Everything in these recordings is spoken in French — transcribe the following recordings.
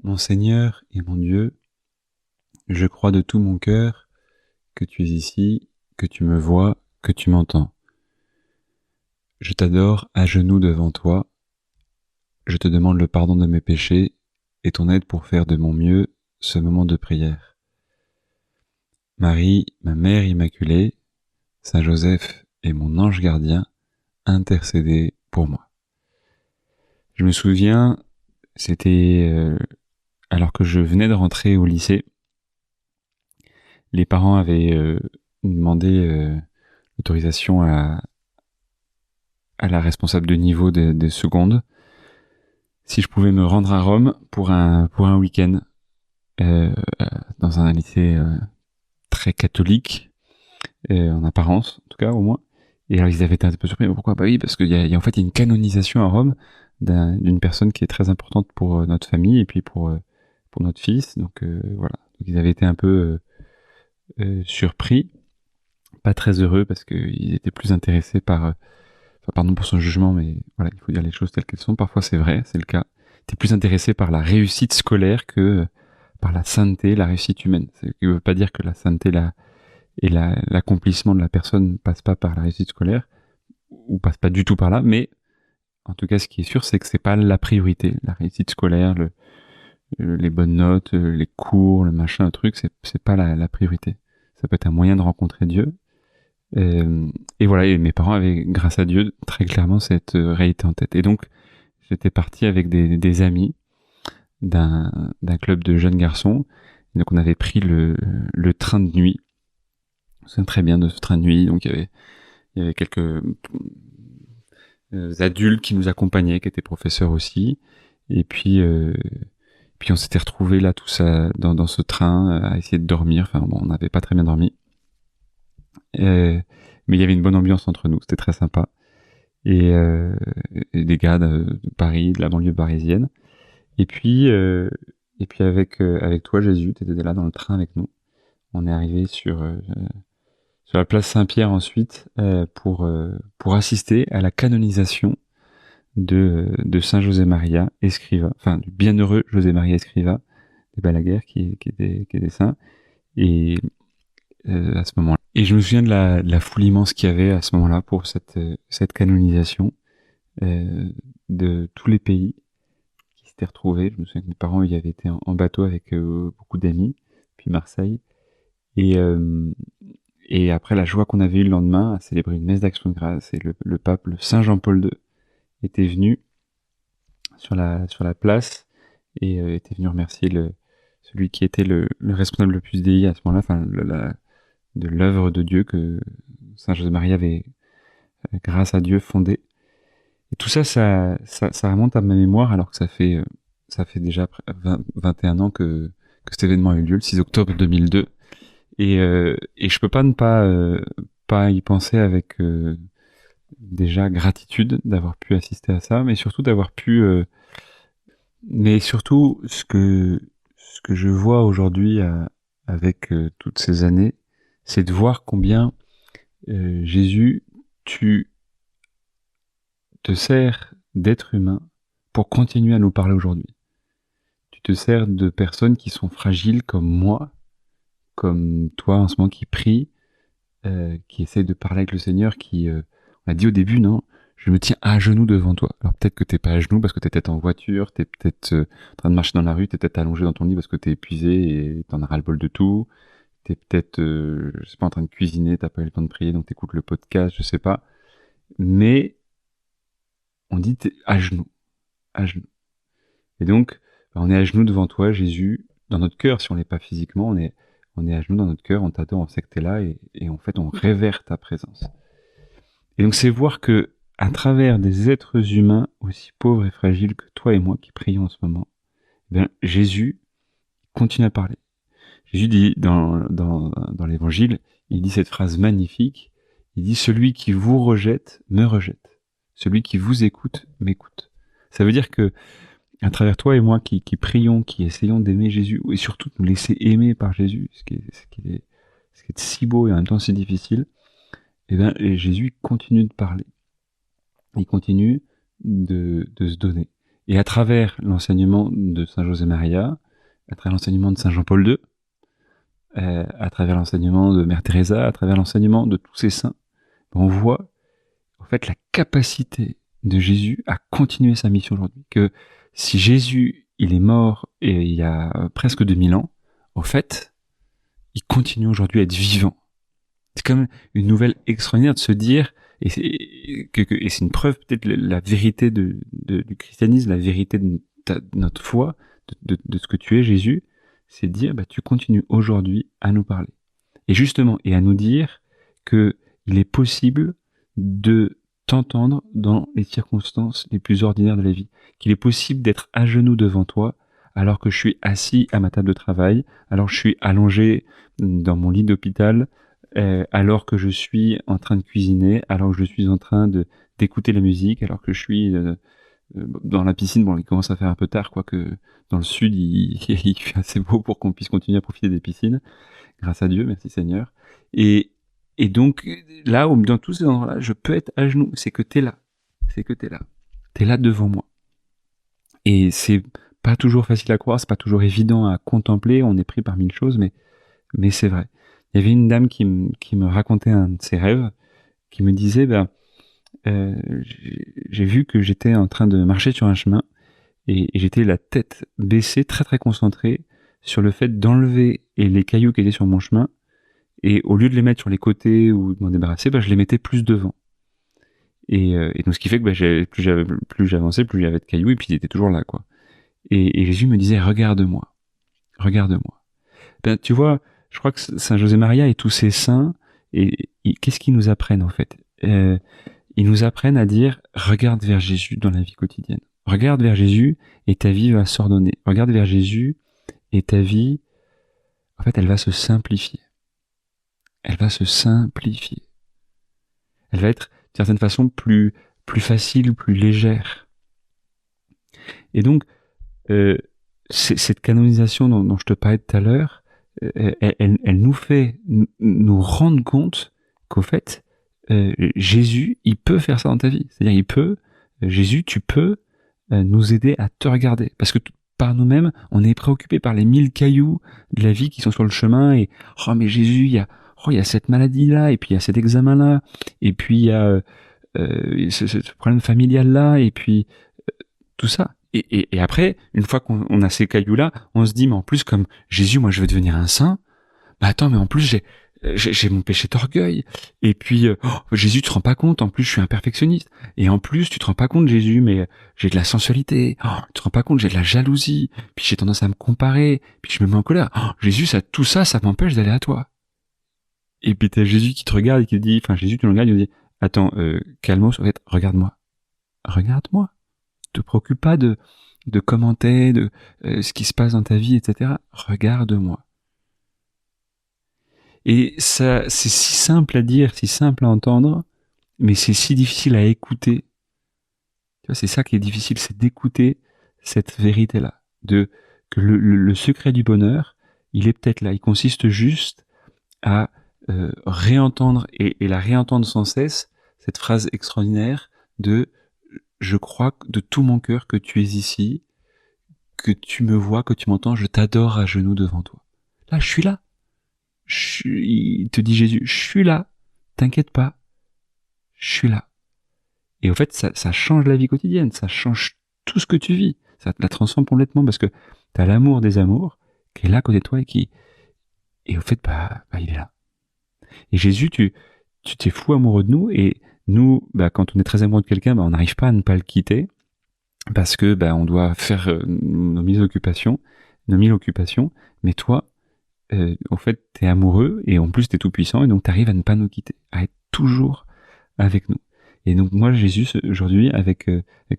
Mon Seigneur et mon Dieu, je crois de tout mon cœur que tu es ici, que tu me vois, que tu m'entends. Je t'adore à genoux devant toi, je te demande le pardon de mes péchés et ton aide pour faire de mon mieux ce moment de prière. Marie, ma mère immaculée, Saint Joseph et mon ange gardien, intercédez pour moi. Je me souviens, c'était alors que je venais de rentrer au lycée. Les parents avaient demandé l'autorisation à la responsable de niveau des secondes si je pouvais me rendre à Rome pour un week-end euh, dans un lycée très catholique, en apparence, en tout cas, au moins. Et alors, ils avaient été un peu surpris. Mais pourquoi? Bah oui, parce qu'il y a en fait une canonisation à Rome d'une personne qui est très importante pour notre famille et puis pour notre fils. Donc, voilà. Donc, ils avaient été un peu surpris, pas très heureux parce qu'ils étaient plus intéressés par, enfin, pardon pour son jugement, mais voilà, il faut dire les choses telles qu'elles sont. Parfois, c'est vrai, c'est le cas. T'es plus intéressé par la réussite scolaire que par la sainteté, la réussite humaine. Ce qui ne veut pas dire que la sainteté, l'accomplissement de la personne passe pas par la réussite scolaire ou passe pas du tout par là, mais en tout cas, ce qui est sûr, c'est que c'est pas la priorité. La réussite scolaire, les bonnes notes, les cours, le machin, le truc, c'est pas la priorité. Ça peut être un moyen de rencontrer Dieu. Et voilà, et mes parents avaient, grâce à Dieu, très clairement cette réalité en tête. Et donc, j'étais parti avec des amis d'un club de jeunes garçons. Et donc, on avait pris le train de nuit. Je me souviens très bien de ce train de nuit. Donc, il y avait quelques adultes qui nous accompagnaient, qui étaient professeurs aussi. Et puis on s'était retrouvés là, tout ça, dans ce train, à essayer de dormir. Enfin, bon, on n'avait pas très bien dormi. Mais il y avait une bonne ambiance entre nous. C'était très sympa. Et, euh, et des gars de Paris, de la banlieue parisienne. Et puis, euh, et puis avec toi, Jésus, tu étais là dans le train avec nous. On est arrivé sur la place Saint-Pierre ensuite pour assister à la canonisation de Saint José Maria Escriva, enfin du bienheureux José Maria Escriva des Balaguer qui était saint. Et à ce moment-là. Et je me souviens de la foule immense qu'il y avait à ce moment-là pour cette canonisation de tous les pays qui s'étaient retrouvés. Je me souviens que mes parents y avaient été en bateau avec beaucoup d'amis, puis Marseille. Et, euh, et après la joie qu'on avait eue le lendemain à célébrer une messe d'action de grâce, et le pape, le Saint Jean-Paul II, était venu sur la place et était venu remercier celui qui était le responsable le plus déi à ce moment-là, enfin de l'œuvre de Dieu que Saint José Marie avait, grâce à Dieu, fondé. Et tout ça, ça remonte à ma mémoire alors que ça fait déjà 21 ans que cet événement a eu lieu, le 6 octobre 2002. Et je peux pas ne pas y penser avec déjà gratitude d'avoir pu assister à ça, mais surtout d'avoir pu... mais surtout, ce que je vois aujourd'hui avec toutes ces années, c'est de voir combien Jésus, tu te sers d'être humain pour continuer à nous parler aujourd'hui. Tu te sers de personnes qui sont fragiles comme moi, comme toi en ce moment qui prie, qui essaie de parler avec le Seigneur, on a dit au début, non, je me tiens à genoux devant toi. Alors peut-être que t'es pas à genoux parce que t'es peut-être en voiture, t'es peut-être en train de marcher dans la rue, t'es peut-être allongé dans ton lit parce que t'es épuisé et t'en as ras-le-bol de tout. T'es peut-être, je sais pas, en train de cuisiner, t'as pas eu le temps de prier, donc t'écoutes le podcast, je sais pas. Mais on dit t'es à genoux, à genoux. Et donc, bah, on est à genoux devant toi, Jésus, dans notre cœur. Si on l'est pas physiquement, on est à genoux dans notre cœur, on t'adore, on sait que t'es là, et en fait, on révère ta présence. Et donc, c'est voir que, à travers des êtres humains aussi pauvres et fragiles que toi et moi qui prions en ce moment, eh bien, Jésus continue à parler. Jésus dit dans l'évangile, il dit cette phrase magnifique, il dit celui qui vous rejette me rejette. Celui qui vous écoute m'écoute. Ça veut dire que à travers toi et moi qui prions, qui essayons d'aimer Jésus, et surtout de nous laisser aimer par Jésus, ce qui est si beau et en même temps si difficile, et Jésus continue de parler. Il continue de se donner. Et à travers l'enseignement de Saint José Maria, à travers l'enseignement de Saint Jean-Paul II, à travers l'enseignement de Mère Teresa, à travers l'enseignement de tous ces saints, on voit en fait la capacité de Jésus à continuer sa mission aujourd'hui. Que si Jésus, il est mort il y a presque 2000 ans, en fait, il continue aujourd'hui à être vivant. C'est comme une nouvelle extraordinaire de se dire, et c'est une preuve peut-être la vérité du christianisme, la vérité de notre foi, de ce que tu es Jésus, c'est de dire, tu continues aujourd'hui à nous parler. Et justement, et à nous dire que il est possible de t'entendre dans les circonstances les plus ordinaires de la vie, qu'il est possible d'être à genoux devant toi alors que je suis assis à ma table de travail, alors que je suis allongé dans mon lit d'hôpital, alors que je suis en train de cuisiner, alors que je suis en train d'écouter la musique, alors que je suis dans la piscine. Bon, il commence à faire un peu tard, quoique dans le sud, il fait assez beau pour qu'on puisse continuer à profiter des piscines. Grâce à Dieu, merci Seigneur. Et donc, là, dans tous ces endroits-là, je peux être à genoux. C'est que t'es là. C'est que t'es là. T'es là devant moi. Et c'est pas toujours facile à croire, c'est pas toujours évident à contempler. On est pris par mille choses, mais c'est vrai. Il y avait une dame qui me racontait un de ses rêves, qui me disait, j'ai vu que j'étais en train de marcher sur un chemin et j'étais la tête baissée, très très concentrée sur le fait d'enlever les cailloux qui étaient sur mon chemin, et au lieu de les mettre sur les côtés ou de m'en débarrasser, je les mettais plus devant. Et donc ce qui fait que plus j'avançais, plus j'avais de cailloux, et puis ils étaient toujours là, quoi. Et Jésus me disait, regarde-moi, regarde-moi. Tu vois, je crois que Saint José Maria et tous ces saints, et qu'est-ce qu'ils nous apprennent en fait? Ils nous apprennent à dire, regarde vers Jésus dans la vie quotidienne. Regarde vers Jésus et ta vie va s'ordonner. Regarde vers Jésus et ta vie, en fait, elle va se simplifier. Elle va se simplifier. Elle va être, d'une certaine façon, plus facile, plus légère. Et donc, cette canonisation dont je te parlais tout à l'heure, elle nous fait nous rendre compte qu'au fait, Jésus, il peut faire ça dans ta vie. C'est-à-dire, Jésus, tu peux nous aider à te regarder. Parce que par nous-mêmes, on est préoccupé par les 1000 cailloux de la vie qui sont sur le chemin, et oh mais Jésus, il y a cette maladie-là, et puis il y a cet examen-là, et puis il y a ce problème familial-là, et puis tout ça. Et après, une fois qu'on a ces cailloux-là, on se dit, mais en plus, comme Jésus, moi je veux devenir un saint, attends, mais en plus j'ai mon péché d'orgueil, et puis Jésus, tu te rends pas compte, en plus je suis un perfectionniste, et en plus tu te rends pas compte, Jésus, mais j'ai de la sensualité, tu te rends pas compte, j'ai de la jalousie, puis j'ai tendance à me comparer, puis je me mets en colère, Jésus, tout ça m'empêche d'aller à toi. Et puis t'as Jésus qui te regarde et qui te dit, Jésus tu le regardes, il te dit, attends, calmos, en fait, regarde-moi, te préoccupe pas de commenter de ce qui se passe dans ta vie, etc. Regarde-moi. Et ça, c'est si simple à dire, si simple à entendre, mais c'est si difficile à écouter. Tu vois, c'est ça qui est difficile, c'est d'écouter cette vérité-là, que le secret du bonheur, il est peut-être là. Il consiste juste à réentendre et la réentendre sans cesse, cette phrase extraordinaire de « Je crois de tout mon cœur que tu es ici, que tu me vois, que tu m'entends, je t'adore à genoux devant toi. » Là, je suis là. Il te dit Jésus, je suis là, t'inquiète pas, je suis là. Et au fait, ça change la vie quotidienne, ça change tout ce que tu vis, ça te la transforme complètement, parce que t'as l'amour des amours qui est là à côté de toi et au fait, il est là. Et Jésus, tu t'es fou amoureux de nous, et nous, quand on est très amoureux de quelqu'un, on n'arrive pas à ne pas le quitter, parce que on doit faire nos 1000 occupations, mais toi, en fait, t'es amoureux, et en plus t'es tout puissant, et donc t'arrives à ne pas nous quitter, à être toujours avec nous. Et donc moi, Jésus, aujourd'hui, avec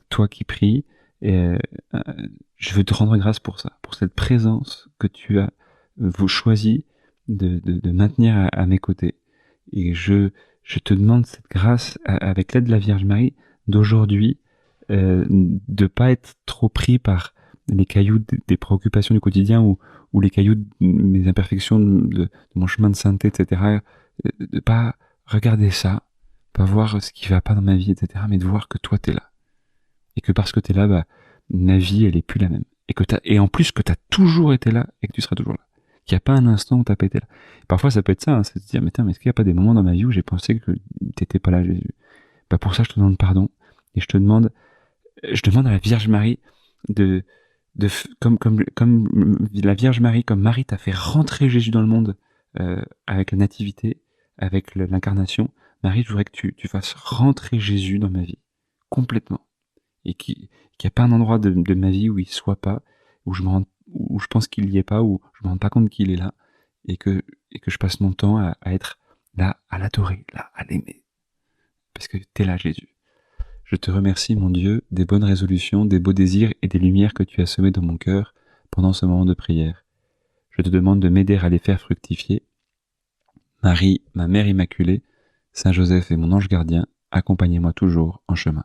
toi qui pries, je veux te rendre grâce pour ça, pour cette présence que tu as choisi de maintenir à mes côtés. Et je te demande cette grâce, avec l'aide de la Vierge Marie, d'aujourd'hui, de pas être trop pris par les cailloux des préoccupations du quotidien, ou les cailloux de mes imperfections, de mon chemin de sainteté, etc. De pas regarder ça, pas voir ce qui va pas dans ma vie, etc. Mais de voir que toi t'es là. Et que parce que t'es là, ma vie, elle est plus la même. Et en plus que t'as toujours été là et que tu seras toujours là. Qu'il n'y a pas un instant où t'as pas été là. Parfois, ça peut être ça, hein, c'est de se dire, mais est-ce qu'il n'y a pas des moments dans ma vie où j'ai pensé que t'étais pas là, Jésus? Bah, pour ça, je te demande pardon. Et je demande à la Vierge Marie comme la Vierge Marie, comme Marie t'a fait rentrer Jésus dans le monde, avec la nativité, avec l'incarnation. Marie, je voudrais que tu fasses rentrer Jésus dans ma vie. Complètement. Et qu'il n'y a pas un endroit de ma vie où il soit pas, où je pense qu'il y est pas, où je me rends pas compte qu'il est là, et que je passe mon temps à être là, à l'adorer, là, à l'aimer. Parce que t'es là, Jésus. Je te remercie, mon Dieu, des bonnes résolutions, des beaux désirs et des lumières que tu as semées dans mon cœur pendant ce moment de prière. Je te demande de m'aider à les faire fructifier. Marie, ma Mère Immaculée, Saint Joseph et mon ange gardien, accompagnez-moi toujours en chemin.